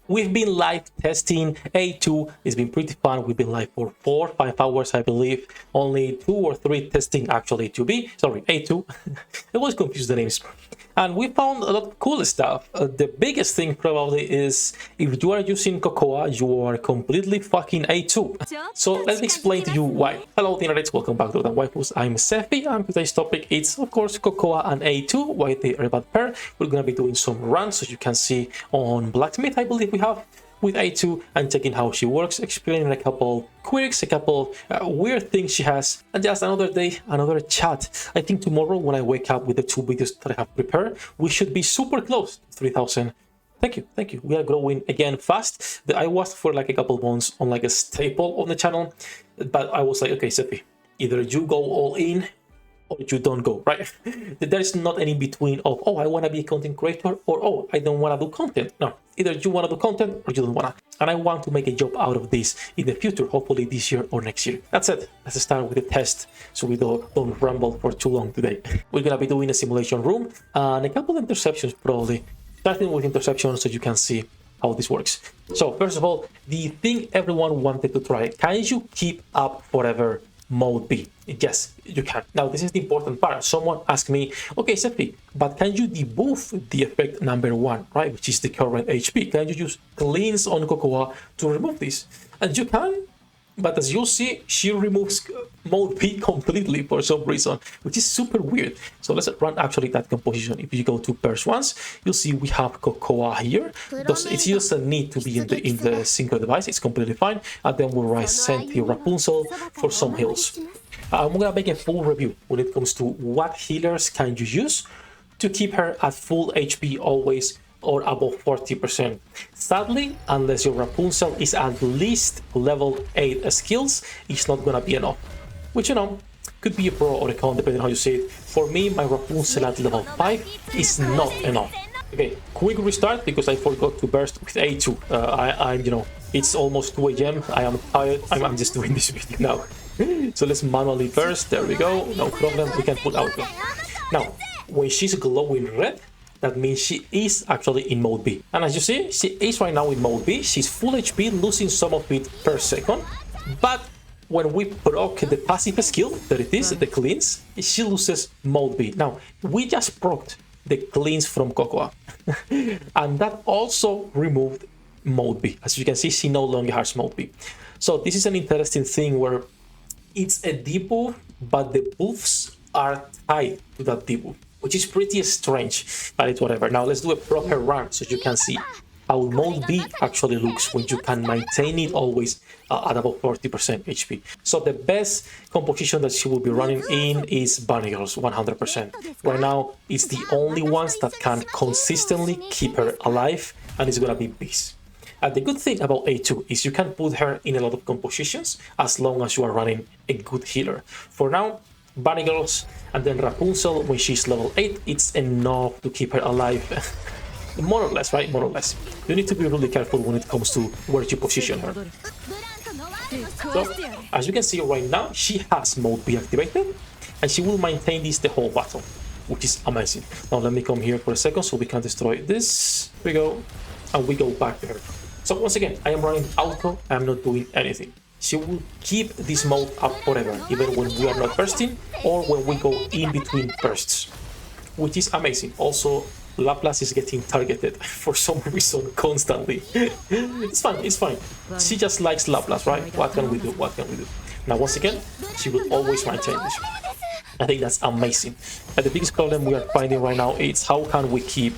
We've been live testing A2. It's been pretty fun. We've been live for 4-5 hours, I believe. Only 2 or 3 testing actually A2. I always confuse the names. And we found a lot of cool stuff. The biggest thing probably is if you are using Cocoa, you are completely fucking A2. So let me explain to you why. Hello, the internet. Welcome back to the Waifus. I'm Sefi, and today's topic is, of course, Cocoa and A2, why they are a bad pair. We're gonna be doing some runs, as you can see on Blacksmith, I believe we have, with A2, and checking how she works, explaining a couple quirks, a couple weird things she has, and just another day, another chat. I think tomorrow when I wake up with the 2 videos that I have prepared, we should be super close to 3,000. Thank you. We are growing again fast. I was for like a couple months on like a staple on the channel, but I was like, okay, Sepi, either you go all in or you don't go, right? There's not any between of, oh, I want to be a content creator, or, oh, I don't want to do content. No, either you want to do content or you don't want to. And I want to make a job out of this in the future, hopefully this year or next year. That's it. Let's start with the test so we don't ramble for too long today. We're going to be doing a simulation room and a couple of interceptions probably. Starting with interceptions so you can see how this works. So first of all, the thing everyone wanted to try, can you keep up forever mode B? Yes, you can. Now this is the important part. Someone asked me, okay, Sepi, but can you debuff the effect number 1, right, which is the current HP? Can you use cleanse on Cocoa to remove this? And you can, but as you see, she removes mode B completely for some reason, which is super weird. So let's run actually that composition. If you go to burst once, you'll see we have Cocoa here. It just a need to be in the synchro device. It's completely fine. And then we'll write Senti Rapunzel for some heals. I'm gonna make a full review when it comes to what healers can you use to keep her at full HP always, or above 40%. Sadly, unless your Rapunzel is at least level 8 skills, it's not gonna be enough. Which, you know, could be a pro or a con depending on how you see it. For me, my Rapunzel at level 5 is not enough. Okay, quick restart because I forgot to burst with A2. I'm, you know, it's almost 2 AM. I am tired. I'm just doing this video now. So let's manually burst. There we go. No problem. We can pull out. Now, when she's glowing red, that means she is actually in mode B. And as you see, she is right now in mode B. She's full HP, losing some of it per second. But when we proc the passive skill, there it is, the cleanse, she loses mode B. Now, we just procced the cleanse from Cocoa. And that also removed mode B. As you can see, she no longer has mode B. So this is an interesting thing where it's a debuff, but the buffs are tied to that debuff, which is pretty strange, but it's whatever. Now let's do a proper run so you can see how mode B actually looks when you can maintain it always at about 40% HP. So the best composition that she will be running in is Bunny Girls, 100%. Right now, it's the only ones that can consistently keep her alive, and it's gonna be Beast. And the good thing about A2 is you can put her in a lot of compositions as long as you are running a good healer. For now, Bunny Girls and then Rapunzel when she's level 8, it's enough to keep her alive. More or less, right? More or less. You need to be really careful when it comes to where you position her. So, as you can see right now, she has mode B activated, and she will maintain this the whole battle, which is amazing. Now let me come here for a second so we can destroy this. Here we go, and we go back to her. So once again, I am running auto, I am not doing anything. She will keep this mode up forever, even when we are not bursting or when we go in between bursts, which is amazing. Also, Laplace is getting targeted for some reason constantly. It's fine. She just likes Laplace, right? What can we do? Now, once again, she will always maintain this. I think that's amazing. And the biggest problem we are finding right now is how can we keep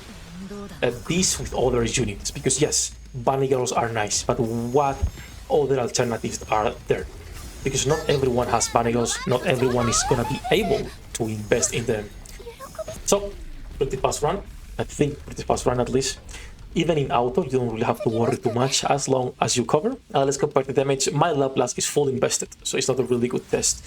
this with other units? Because yes, Bunny Girls are nice, but what other alternatives are there? Because not everyone has Bunny Girls, not everyone is gonna be able to invest in them. So, pretty fast run. I think pretty fast run at least. Even in auto, you don't really have to worry too much as long as you cover. Let's compare the damage. My Laplace is full invested, so it's not a really good test.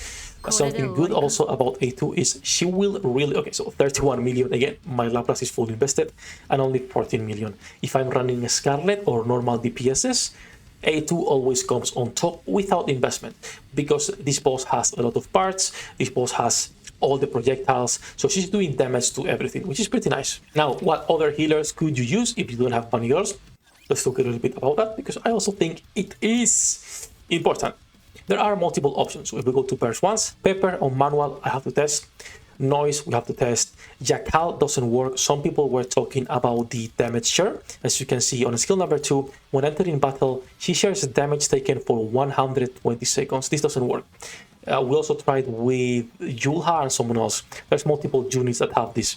Something good also about A2 is she will really... Okay, so 31 million again. My Laplace is full invested and only 14 million. If I'm running a Scarlet or normal DPSs, A2 always comes on top without investment because this boss has a lot of parts. This boss has all the projectiles, so she's doing damage to everything, which is pretty nice. Now, what other healers could you use if you don't have Bunny Girls? Let's talk a little bit about that because I also think it is important. There are multiple options. If we go to burst once, pepper on manual, I have to test. Noise, we have to test. Jackal doesn't work. Some people were talking about the damage share. As you can see on skill number 2, when entering battle, she shares damage taken for 120 seconds. This doesn't work. We also tried with Yulha and someone else. There's multiple units that have this.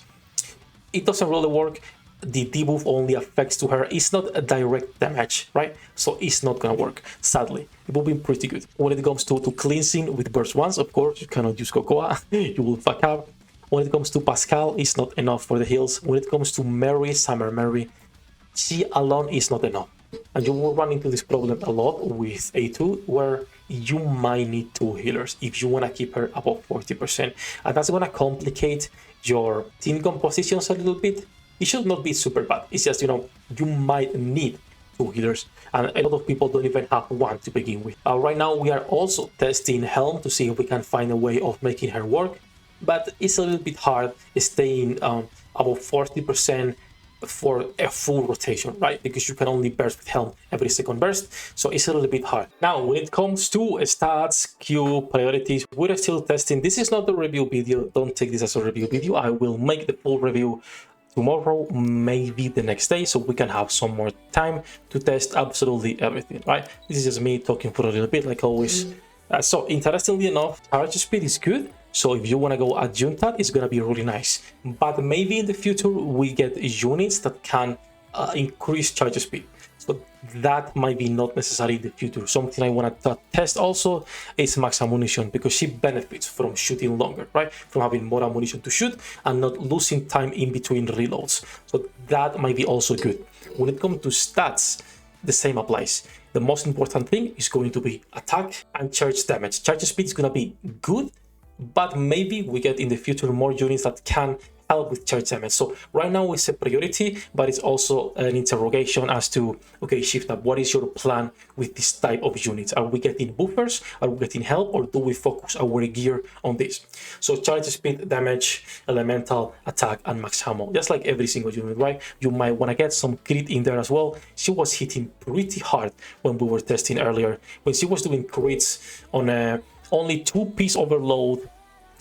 It doesn't really work. The debuff only affects to her. It's not a direct damage, right? So it's not gonna work, sadly. It will be pretty good. When it comes to cleansing with burst once, of course, you cannot use Cocoa. You will fuck up. When it comes to Pascal, it's not enough for the heals. When it comes to Mary, Summer Mary, she alone is not enough. And you will run into this problem a lot with A2, where you might need 2 healers if you want to keep her above 40%. And that's going to complicate your team compositions a little bit. It should not be super bad. It's just, you know, you might need 2 healers. And a lot of people don't even have 1 to begin with. Right now, we are also testing Helm to see if we can find a way of making her work. But it's a little bit hard staying above 40% for a full rotation, right? Because you can only burst with Helm every second burst, so it's a little bit hard. Now, when it comes to stats, Q, priorities, we're still testing. This is not a review video. Don't take this as a review video. I will make the full review tomorrow, maybe the next day, so we can have some more time to test absolutely everything, right? This is just me talking for a little bit, like always. So interestingly enough, charge speed is good. So if you want to go at Juntat, it's going to be really nice. But maybe in the future, we get units that can increase charge speed. So that might be not necessary in the future. Something I want to test also is max ammunition, because she benefits from shooting longer, right? From having more ammunition to shoot and not losing time in between reloads. So that might be also good. When it comes to stats, the same applies. The most important thing is going to be attack and charge damage. Charge speed is going to be good, but maybe we get in the future more units that can help with charge damage. So right now it's a priority, but it's also an interrogation as to, okay, Shift Up, what is your plan with this type of units? Are we getting buffers? Are we getting help? Or do we focus our gear on this? So charge speed, damage, elemental, attack, and max ammo, just like every single unit, right? You might want to get some crit in there as well. She was hitting pretty hard when we were testing earlier. When she was doing crits on only 2-piece overload,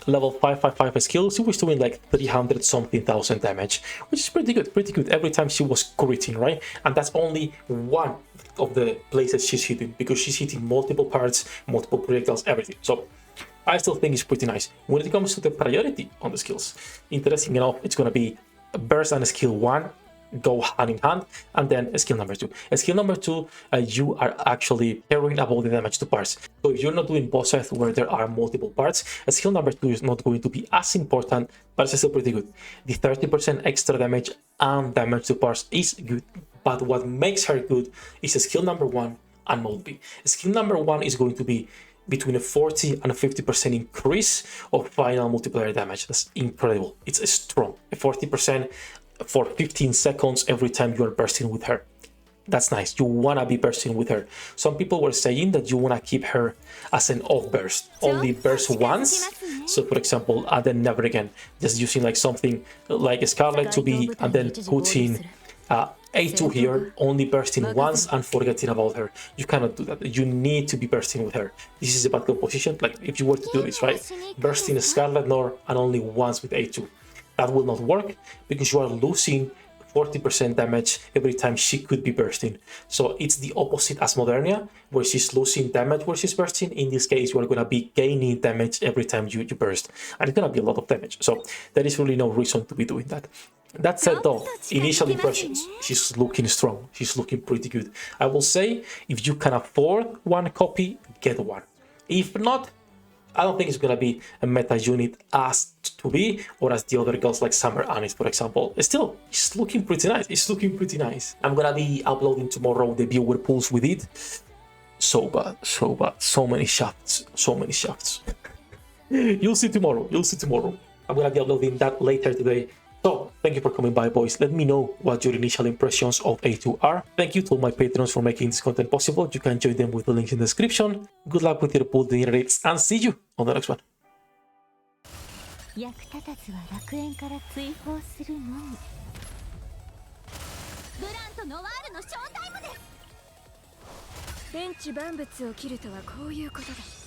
level 555 skill, she was doing like 300 something thousand damage, which is pretty good every time she was critting, right? And that's only one of the places she's hitting, because she's hitting multiple parts, multiple projectiles, everything. So I still think it's pretty nice. When it comes to the priority on the skills, interesting enough, it's going to be burst and skill 1 go hand in hand, and then skill number 2. Skill number 2, you are actually caring about the damage to parts. So if you're not doing boss fight where there are multiple parts, skill number 2 is not going to be as important, but it's still pretty good. The 30% extra damage and damage to parts is good, but what makes her good is skill number 1 and mode B. Skill number 1 is going to be between a 40 and a 50% increase of final multiplier damage. That's incredible. It's strong. A 40% for 15 seconds every time you are bursting with her. That's nice. You want to be bursting with her. Some people were saying that you want to keep her as an off burst, only burst once. So for example, and then never again. Just using like something like Scarlet to be, and then putting A2 here, only bursting once and forgetting about her. You cannot do that. You need to be bursting with her. This is a bad composition. Like if you were to do this, right? Bursting Scarlet Nor and only once with A2. That will not work, because you are losing 40% damage every time she could be bursting. So it's the opposite as Modernia, where she's losing damage where she's bursting. In this case, you are going to be gaining damage every time you burst. And it's going to be a lot of damage. So there is really no reason to be doing that. That said though, initial impressions, she's looking strong. She's looking pretty good. I will say, if you can afford one copy, get one. If not, I don't think it's going to be a meta unit as to be, or as the other girls like Summer Anis, for example. Still, it's looking pretty nice. It's looking pretty nice. I'm going to be uploading tomorrow the viewer pulls with it. So bad, so bad. So many shafts, so many shafts. You'll see tomorrow. You'll see tomorrow. I'm going to be uploading that later today. So, thank you for coming by, boys. Let me know what your initial impressions of A2 are. Thank you to all my patrons for making this content possible. You can join them with the links in the description. Good luck with your pool dinner dates, and see you on the next one. ブランとノワールのショータイムです。天地万物を切るとはこういうことだ。